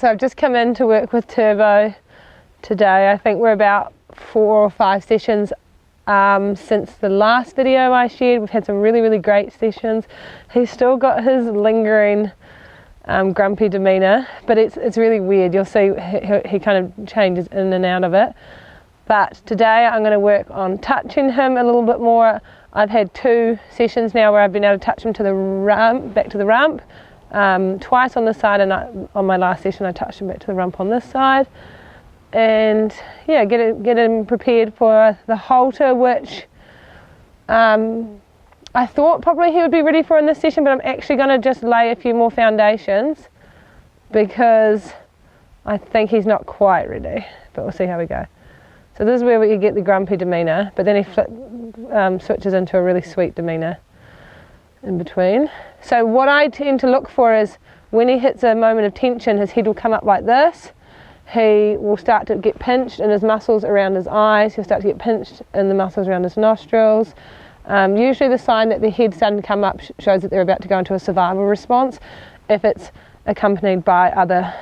So I've just come in to work with Turbo today. I think we're about 4 or 5 sessions since the last video I shared. We've had some really great sessions. He's still got his lingering grumpy demeanour, but it's really weird. You'll see he kind of changes in and out of it. But today I'm going to work on touching him a little bit more. I've had 2 sessions now where I've been able to touch him to the rump, back to the rump, twice on this side, and on my last session I touched him back to the rump on this side. And yeah, get him prepared for the halter, which I thought probably he would be ready for in this session, but I'm actually going to just lay a few more foundations because I think he's not quite ready, but we'll see how we go. So this is where we get the grumpy demeanour, but then he switches into a really sweet demeanour in between. So what I tend to look for is when he hits a moment of tension, his head will come up like this. He will start to get pinched in his muscles around his eyes. He'll start to get pinched in the muscles around his nostrils. Usually the sign that the head's starting to come up shows that they're about to go into a survival response if it's accompanied by other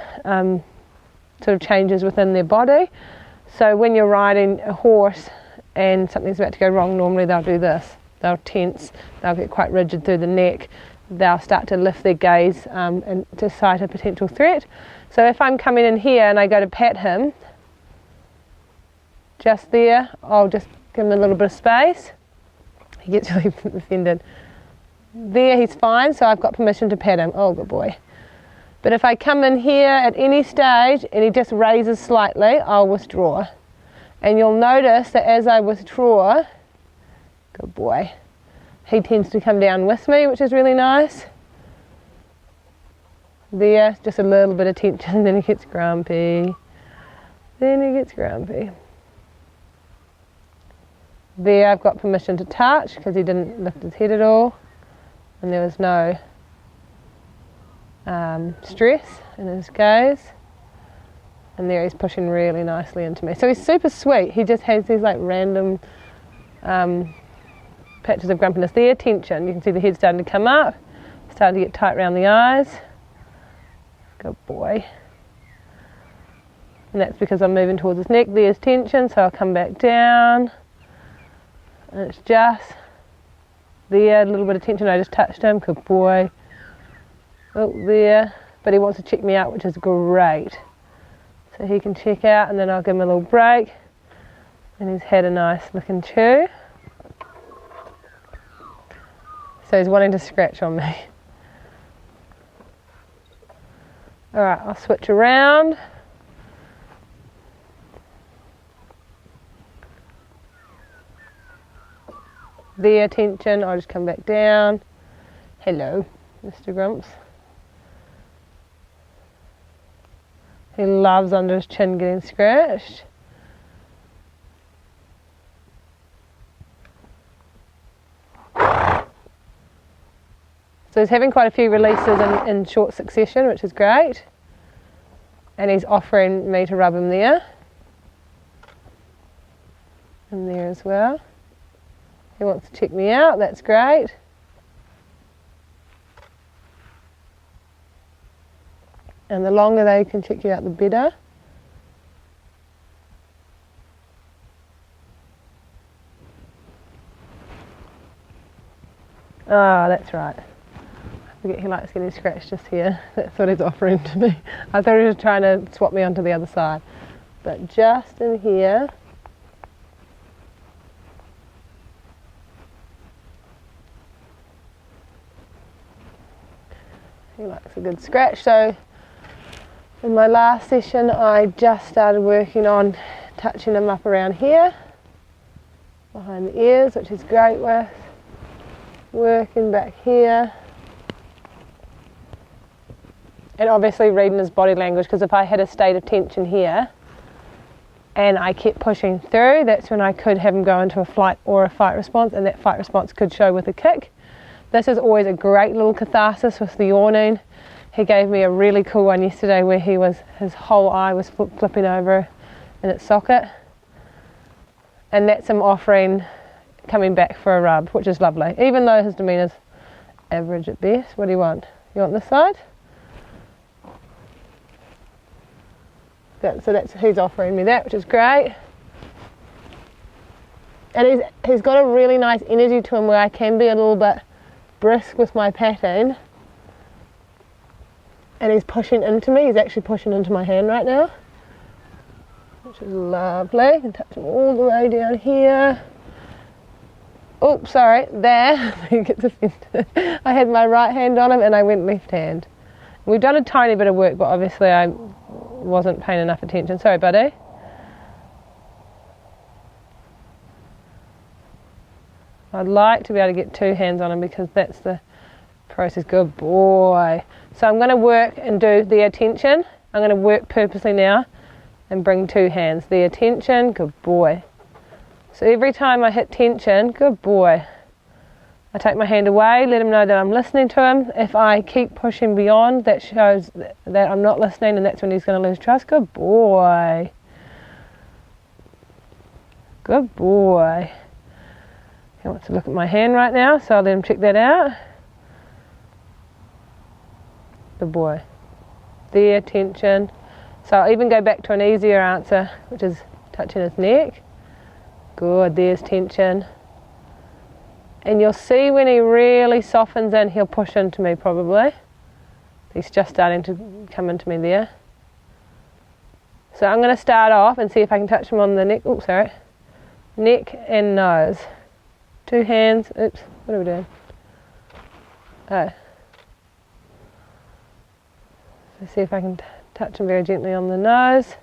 sort of changes within their body. So when you're riding a horse and something's about to go wrong, normally they'll do this. They'll tense, they'll get quite rigid through the neck, they'll start to lift their gaze and to sight a potential threat. So if I'm coming in here and I go to pat him, just there, I'll just give him a little bit of space. He gets really offended. There, he's fine, so I've got permission to pat him. Oh, good boy. But if I come in here at any stage and he just raises slightly, I'll withdraw. And you'll notice that as I withdraw, good boy, he tends to come down with me, which is really nice. There, just a little bit of tension, and then he gets grumpy. There, I've got permission to touch because he didn't lift his head at all, and there was no stress in his gaze. And there he's pushing really nicely into me. So he's super sweet. He just has these like random patches of grumpiness. There, tension. You can see the head starting to come up, starting to get tight around the eyes. Good boy. And that's because I'm moving towards his neck. There's tension, so I'll come back down. And it's just there, a little bit of tension. I just touched him. Good boy. Oh, there. But he wants to check me out, which is great. So he can check out, and then I'll give him a little break. And he's had a nice looking chew. So he's wanting to scratch on me. Alright, I'll switch around. There, tension, I'll just come back down. Hello, Mr. Grumps. He loves under his chin getting scratched. So he's having quite a few releases in short succession, which is great. And he's offering me to rub him there. And there as well. He wants to check me out, that's great. And the longer they can check you out, the better. Ah, that's right. I forget he likes getting scratched just here. That's what he's offering to me. I thought he was trying to swap me onto the other side. But just in here. He likes a good scratch. So in my last session I just started working on touching him up around here, behind the ears, which is great with. Working back here. And obviously reading his body language, because if I had a state of tension here and I kept pushing through, that's when I could have him go into a flight or a fight response, and that fight response could show with a kick. This is always a great little catharsis with the yawning. He gave me a really cool one yesterday where his whole eye was flipping over in its socket. And that's him offering, coming back for a rub, which is lovely. Even though his demeanour's average at best. What do you want? You want this side? he's offering me that, which is great. And he's got a really nice energy to him where I can be a little bit brisk with my patting. And he's pushing into me. He's actually pushing into my hand right now, which is lovely. I can touch him all the way down here. Oh, sorry, there. He gets offended. I had my right hand on him and I went left hand. We've done a tiny bit of work, but obviously I wasn't paying enough attention. Sorry, buddy. I'd like to be able to get 2 hands on him because that's the process. Good boy. So I'm going to work and do the attention. I'm going to work purposely now and bring 2 hands. The attention, good boy. So every time I hit tension, good boy, I take my hand away, let him know that I'm listening to him. If I keep pushing beyond, that shows that I'm not listening, and that's when he's going to lose trust. Good boy. Good boy. He wants to look at my hand right now, so I'll let him check that out. Good boy. There, tension. So I'll even go back to an easier answer, which is touching his neck. Good, there's tension. And you'll see when he really softens in, he'll push into me probably. He's just starting to come into me there. So I'm going to start off and see if I can touch him on the neck. Oops, sorry. Neck and nose. 2 hands. Oops, what are we doing? Oh. So see if I can touch him very gently on the nose.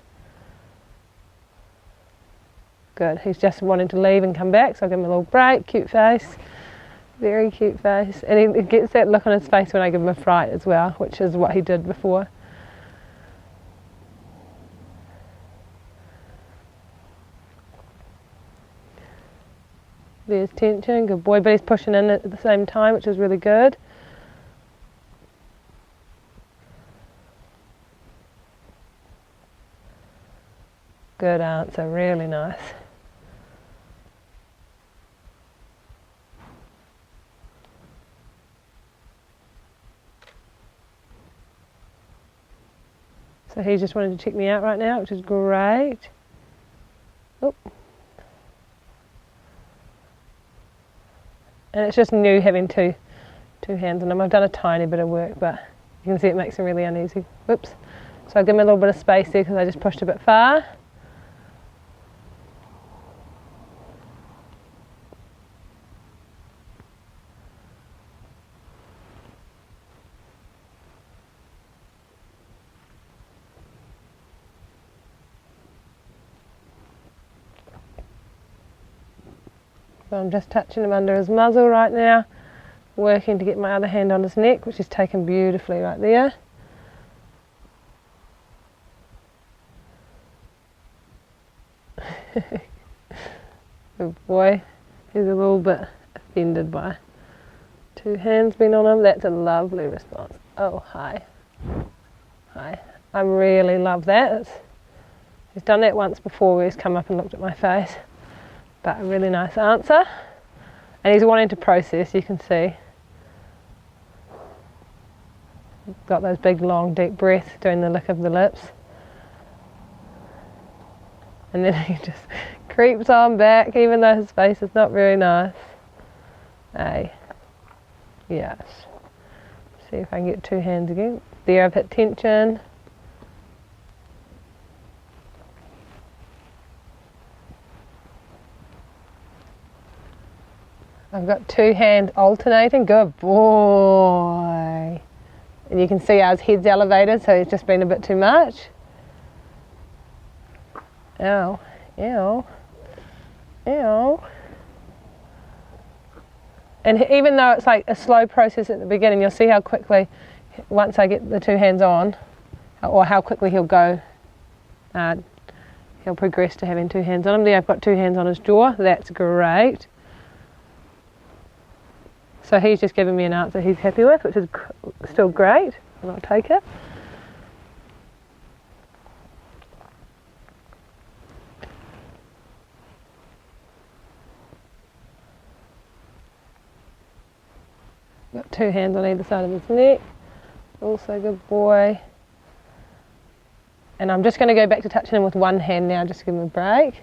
Good, he's just wanting to leave and come back, so I'll give him a little break. Cute face, very cute face. And he gets that look on his face when I give him a fright as well, which is what he did before. There's tension, good boy, but he's pushing in at the same time, which is really good. Good answer, really nice. So he just wanted to check me out right now, which is great. Oh. And it's just new having two hands on him. I've done a tiny bit of work, but you can see it makes him really uneasy. Whoops. So I'll give him a little bit of space there because I just pushed a bit far. So I'm just touching him under his muzzle right now, working to get my other hand on his neck, which is taken beautifully right there. Good boy. He's a little bit offended by 2 hands being on him. That's a lovely response. Oh, hi. Hi. I really love that. He's done that once before where he's come up and looked at my face. But a really nice answer. And he's wanting to process, you can see. Got those big, long, deep breaths, doing the lick of the lips. And then he just creeps on back, even though his face is not very nice. Hey. Yes. See if I can get 2 hands again. There, I've hit tension. I've got 2 hands alternating. Good boy. And you can see our head's elevated, so it's just been a bit too much. Ow, ow, ow. And even though it's like a slow process at the beginning, you'll see how quickly, once I get the 2 hands on, or how quickly he'll go, he'll progress to having 2 hands on him. There, I've got 2 hands on his jaw. That's great. So he's just given me an answer he's happy with, which is still great, and I'll take it. Got 2 hands on either side of his neck. Also good boy. And I'm just going to go back to touching him with one hand now, just to give him a break,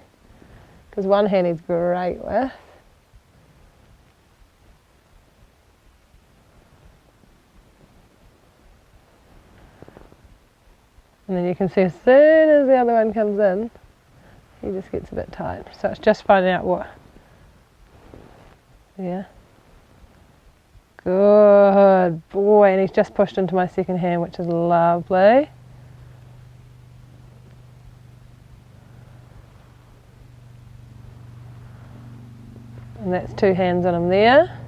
because one hand he's great with. And then you can see as soon as the other one comes in, he just gets a bit tight. So it's just finding out what. Yeah. Good boy. And he's just pushed into my second hand, which is lovely. And that's 2 hands on him there.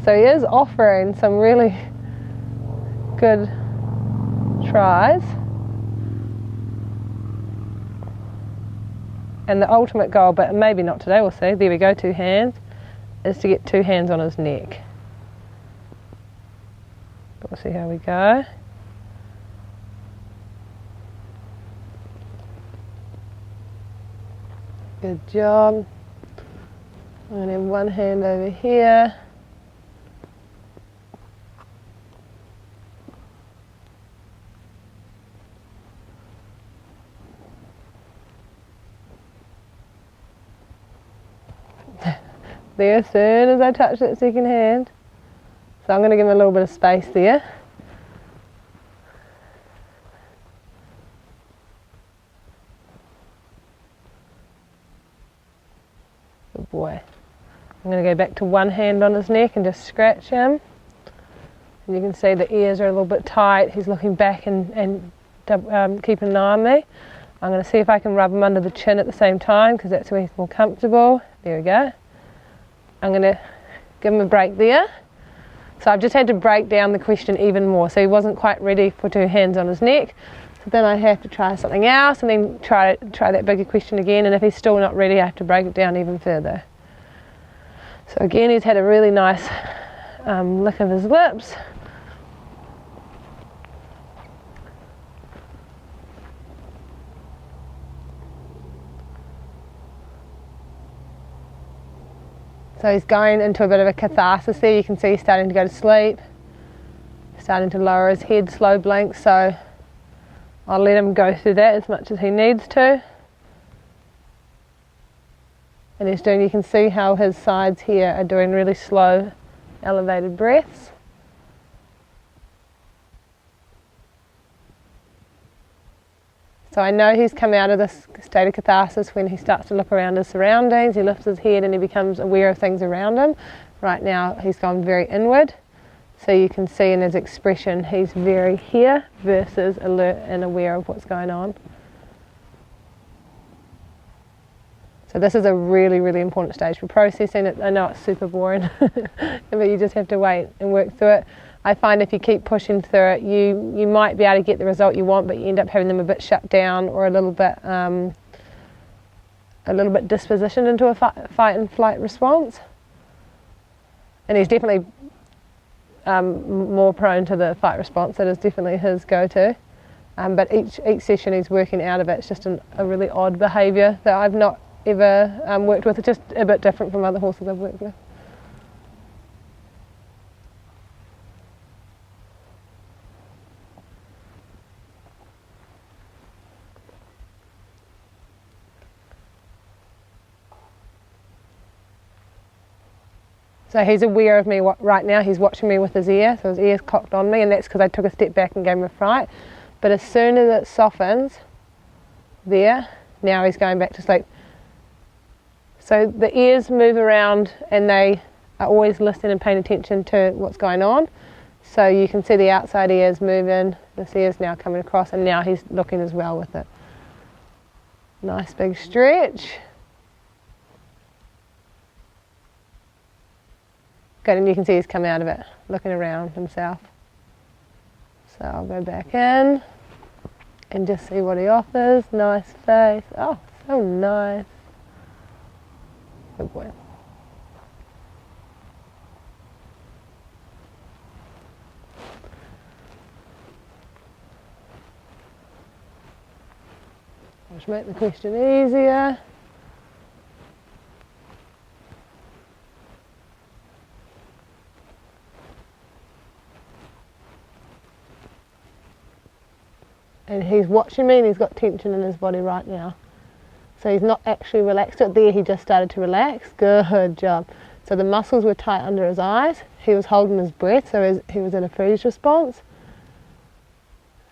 So he is offering some really good tries. And the ultimate goal, but maybe not today, we'll see, there we go, 2 hands, is to get 2 hands on his neck. But we'll see how we go. Good job. I'm going to have one hand over here. There as soon as I touch that second hand. So I'm going to give him a little bit of space there. Good boy. I'm going to go back to one hand on his neck and just scratch him. And you can see the ears are a little bit tight. He's looking back and keeping an eye on me. I'm going to see if I can rub him under the chin at the same time, because that's where he's more comfortable. There we go. I'm going to give him a break there. So I've just had to break down the question even more. So he wasn't quite ready for 2 hands on his neck. So then I have to try something else and then try that bigger question again. And if he's still not ready, I have to break it down even further. So again, he's had a really nice lick of his lips. So he's going into a bit of a catharsis there. You can see he's starting to go to sleep, starting to lower his head, slow blinks. So I'll let him go through that as much as he needs to. And he's doing, you can see how his sides here are doing really slow, elevated breaths. So I know he's come out of this state of catharsis when he starts to look around his surroundings. He lifts his head and he becomes aware of things around him. Right now he's gone very inward. So you can see in his expression he's very here versus alert and aware of what's going on. So this is a really, really important stage for processing it. I know it's super boring, but you just have to wait and work through it. I find if you keep pushing through it, you might be able to get the result you want, but you end up having them a bit shut down or a little bit dispositioned into a fight and flight response. And he's definitely more prone to the fight response. That is definitely his go-to. But each session he's working out of it. It's just a really odd behaviour that I've not ever worked with. It's just a bit different from other horses I've worked with. So he's aware of me right now. He's watching me with his ear, so his ear's cocked on me, and that's because I took a step back and gave him a fright. But as soon as it softens, there, now he's going back to sleep. So the ears move around and they are always listening and paying attention to what's going on. So you can see the outside ears moving, this ear's now coming across, and now he's looking as well with it. Nice big stretch. Good, and you can see he's come out of it, looking around himself. So I'll go back in and just see what he offers. Nice face. Oh, so nice. Good boy. Just make the question easier. And he's watching me and he's got tension in his body right now. So he's not actually relaxed. There he just started to relax. Good job. So the muscles were tight under his eyes. He was holding his breath, so he was in a freeze response.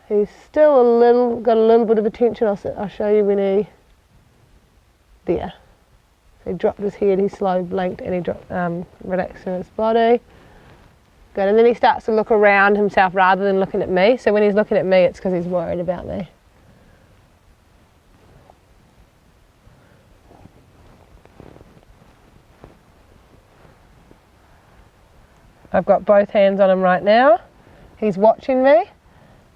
He's still got a little bit of attention. I'll show you when there. So he dropped his head, he slow blinked, and he relaxed in his body. Good, and then he starts to look around himself rather than looking at me. So when he's looking at me, it's because he's worried about me. I've got both hands on him right now. He's watching me,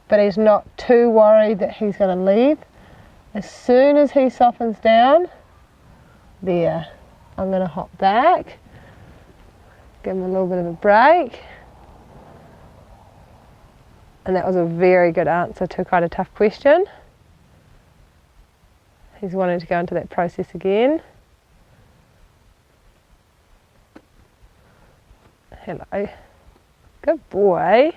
but he's not too worried that he's going to leave. As soon as he softens down, there, I'm going to hop back, give him a little bit of a break. And that was a very good answer to quite a tough question. He's wanting to go into that process again. Hello. Good boy.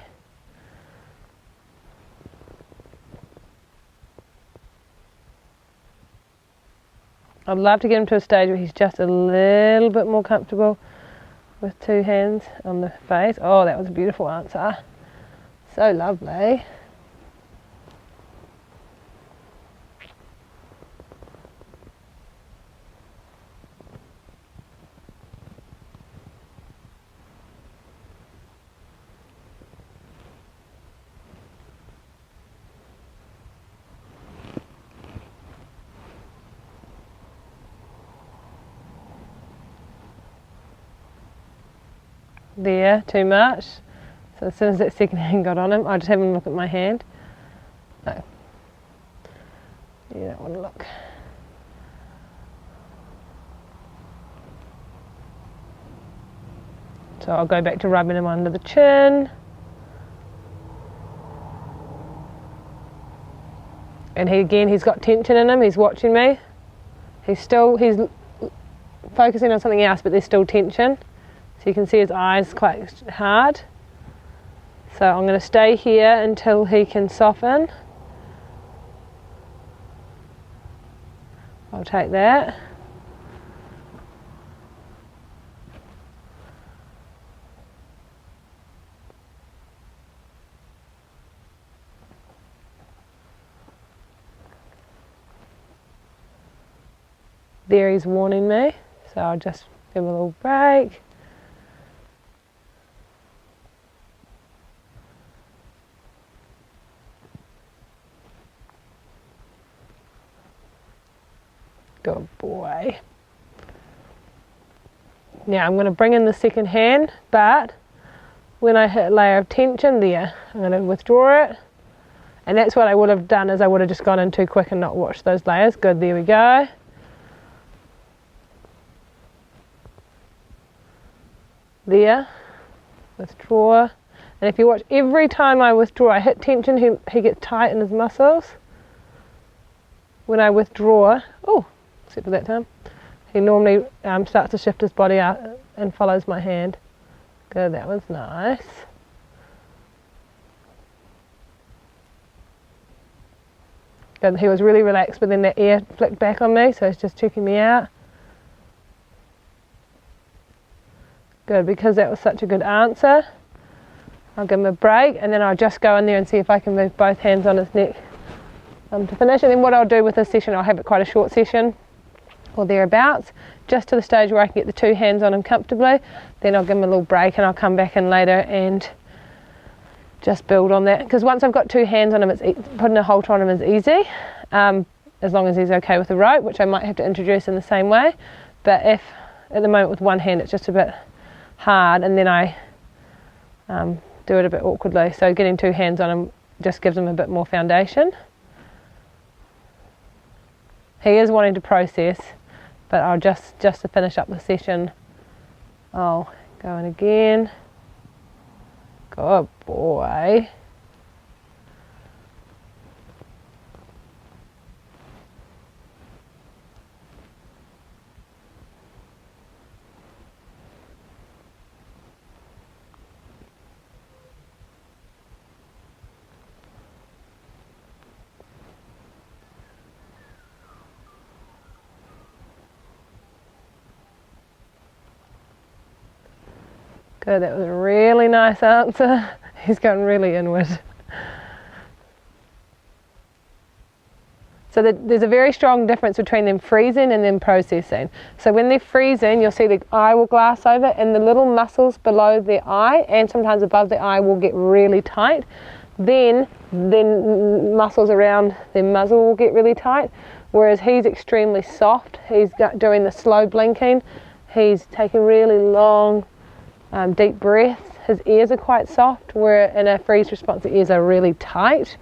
I'd love to get him to a stage where he's just a little bit more comfortable with two hands on the face. Oh, that was a beautiful answer. So lovely. There, too much. So as soon as that second hand got on him, I just have him look at my hand. No. You don't want to look. So I'll go back to rubbing him under the chin. And he's got tension in him, he's watching me. He's focusing on something else, but there's still tension. So you can see his eyes quite hard. So I'm going to stay here until he can soften. I'll take that. There, he's warning me, so I'll just give him a little break. Good boy. Now I'm going to bring in the second hand, but when I hit a layer of tension there, I'm going to withdraw it. And that's what I would have done, is I would have just gone in too quick and not watched those layers. Good, there we go. There, withdraw. And if you watch, every time I withdraw, I hit tension, he gets tight in his muscles. When I withdraw, except for that time, he normally starts to shift his body out and follows my hand. Good, that was nice. Good, he was really relaxed, but then that ear flicked back on me, so he's just checking me out. Good, because that was such a good answer. I'll give him a break, and then I'll just go in there and see if I can move both hands on his neck to finish. And then what I'll do with this session, I'll have it quite a short session, or thereabouts, just to the stage where I can get the two hands on him comfortably. Then I'll give him a little break, and I'll come back in later and just build on that. Because once I've got two hands on him, putting a halter on him is easy, as long as he's okay with the rope, which I might have to introduce in the same way. But if at the moment with one hand it's just a bit hard, and then I do it a bit awkwardly, so getting two hands on him just gives him a bit more foundation. He is wanting to process, but I'll just to finish up the session, I'll go in again. Good boy. Good, that was a really nice answer. He's going really inward. So there's a very strong difference between them freezing and then processing. So when they're freezing, you'll see the eye will glass over and the little muscles below the eye and sometimes above the eye will get really tight. Then muscles around their muzzle will get really tight. Whereas he's extremely soft. He's doing the slow blinking. He's taking really long, deep breaths. His ears are quite soft, where in a freeze response the ears are really tight.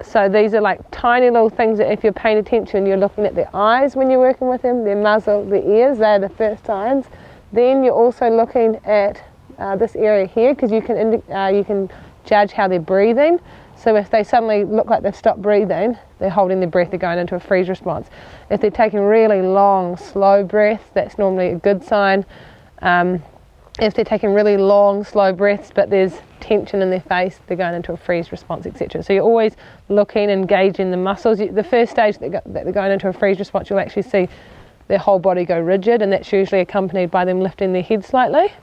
So these are like tiny little things that if you're paying attention, you're looking at their eyes when you're working with them, their muzzle, their ears, they're the first signs. Then you're also looking at this area here, because you can judge how they're breathing. So if they suddenly look like they've stopped breathing, they're holding their breath, they're going into a freeze response. If they're taking really long, slow breaths, that's normally a good sign. If they're taking really long, slow breaths, but there's tension in their face, they're going into a freeze response, etc. So you're always looking, engaging the muscles. The first stage that they're going into a freeze response, you'll actually see their whole body go rigid, and that's usually accompanied by them lifting their head slightly.